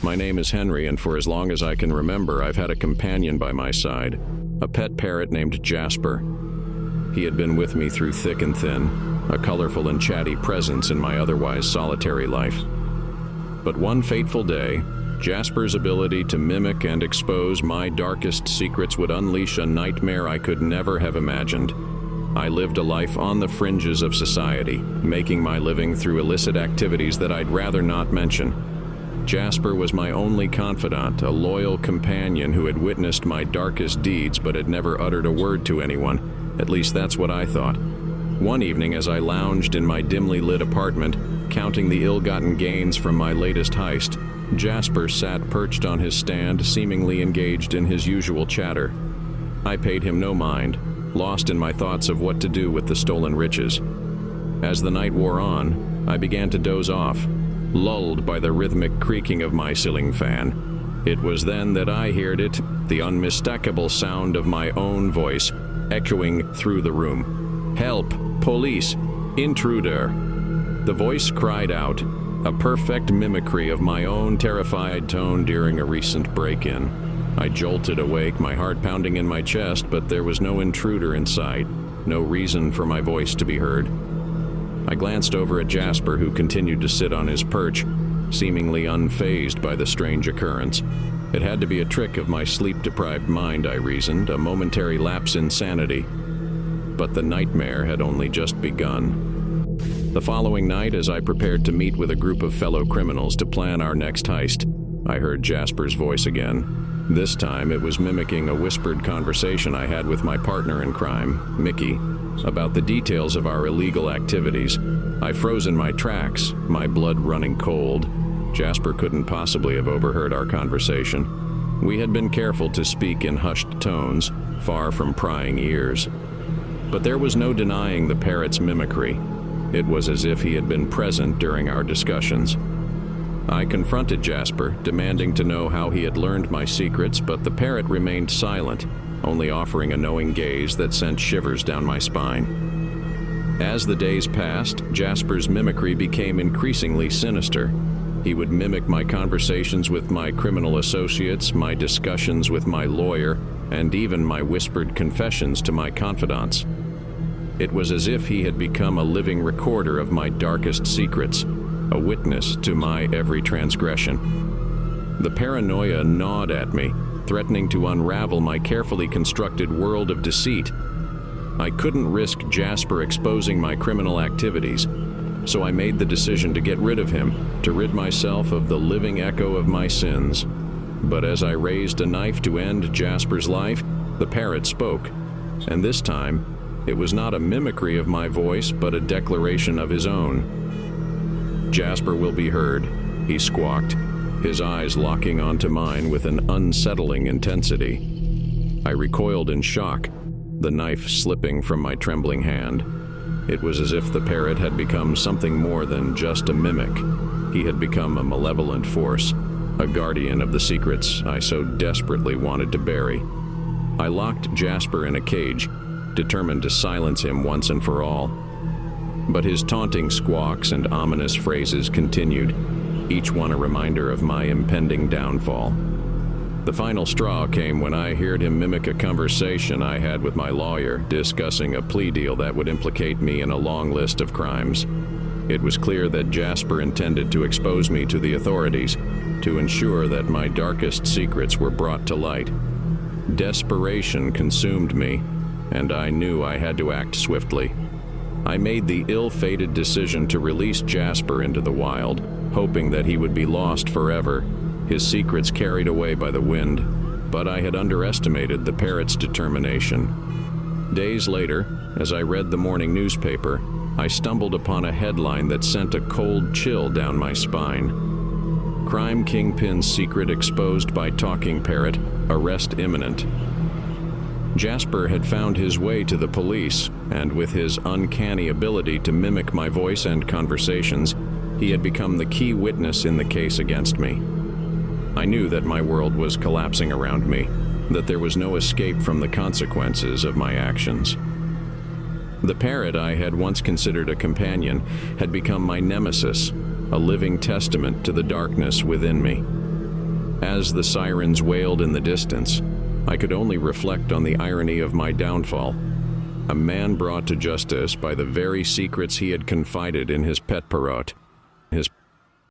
My name is Henry, and for as long as I can remember, I've had a companion by my side, a pet parrot named Jasper. He had been with me through thick and thin, a colorful and chatty presence in my otherwise solitary life. But one fateful day, Jasper's ability to mimic and expose my darkest secrets would unleash a nightmare I could never have imagined. I lived a life on the fringes of society, making my living through illicit activities that I'd rather not mention. Jasper was my only confidant, a loyal companion who had witnessed my darkest deeds but had never uttered a word to anyone. At least that's what I thought. One evening, as I lounged in my dimly lit apartment, counting the ill-gotten gains from my latest heist, Jasper sat perched on his stand, seemingly engaged in his usual chatter. I paid him no mind, lost in my thoughts of what to do with the stolen riches. As the night wore on, I began to doze off, lulled by the rhythmic creaking of my ceiling fan. It was then that I heard it, the unmistakable sound of my own voice, echoing through the room. "Help! Police! Intruder!" The voice cried out, a perfect mimicry of my own terrified tone during a recent break-in. I jolted awake, my heart pounding in my chest, but there was no intruder in sight, no reason for my voice to be heard. I glanced over at Jasper, who continued to sit on his perch, seemingly unfazed by the strange occurrence. It had to be a trick of my sleep-deprived mind, I reasoned, a momentary lapse in sanity. But the nightmare had only just begun. The following night, as I prepared to meet with a group of fellow criminals to plan our next heist, I heard Jasper's voice again. This time, it was mimicking a whispered conversation I had with my partner in crime, Mickey, about the details of our illegal activities. I froze in my tracks, my blood running cold. Jasper couldn't possibly have overheard our conversation. We had been careful to speak in hushed tones, far from prying ears. But there was no denying the parrot's mimicry. It was as if he had been present during our discussions. I confronted Jasper, demanding to know how he had learned my secrets, but the parrot remained silent, only offering a knowing gaze that sent shivers down my spine. As the days passed, Jasper's mimicry became increasingly sinister. He would mimic my conversations with my criminal associates, my discussions with my lawyer, and even my whispered confessions to my confidants. It was as if he had become a living recorder of my darkest secrets, a witness to my every transgression. The paranoia gnawed at me, threatening to unravel my carefully constructed world of deceit. I couldn't risk Jasper exposing my criminal activities, so I made the decision to get rid of him, to rid myself of the living echo of my sins. But as I raised a knife to end Jasper's life, the parrot spoke, and this time, it was not a mimicry of my voice, but a declaration of his own. "Jasper will be heard," he squawked, his eyes locking onto mine with an unsettling intensity. I recoiled in shock, the knife slipping from my trembling hand. It was as if the parrot had become something more than just a mimic. He had become a malevolent force, a guardian of the secrets I so desperately wanted to bury. I locked Jasper in a cage, determined to silence him once and for all. But his taunting squawks and ominous phrases continued, each one a reminder of my impending downfall. The final straw came when I heard him mimic a conversation I had with my lawyer, discussing a plea deal that would implicate me in a long list of crimes. It was clear that Jasper intended to expose me to the authorities, to ensure that my darkest secrets were brought to light. Desperation consumed me, and I knew I had to act swiftly. I made the ill-fated decision to release Jasper into the wild, hoping that he would be lost forever, his secrets carried away by the wind, but I had underestimated the parrot's determination. Days later, as I read the morning newspaper, I stumbled upon a headline that sent a cold chill down my spine. "Crime Kingpin's secret exposed by talking parrot, arrest imminent." Jasper had found his way to the police, and with his uncanny ability to mimic my voice and conversations, he had become the key witness in the case against me. I knew that my world was collapsing around me, that there was no escape from the consequences of my actions. The parrot I had once considered a companion had become my nemesis, a living testament to the darkness within me. As the sirens wailed in the distance, I could only reflect on the irony of my downfall. A man brought to justice by the very secrets he had confided in his pet parrot. His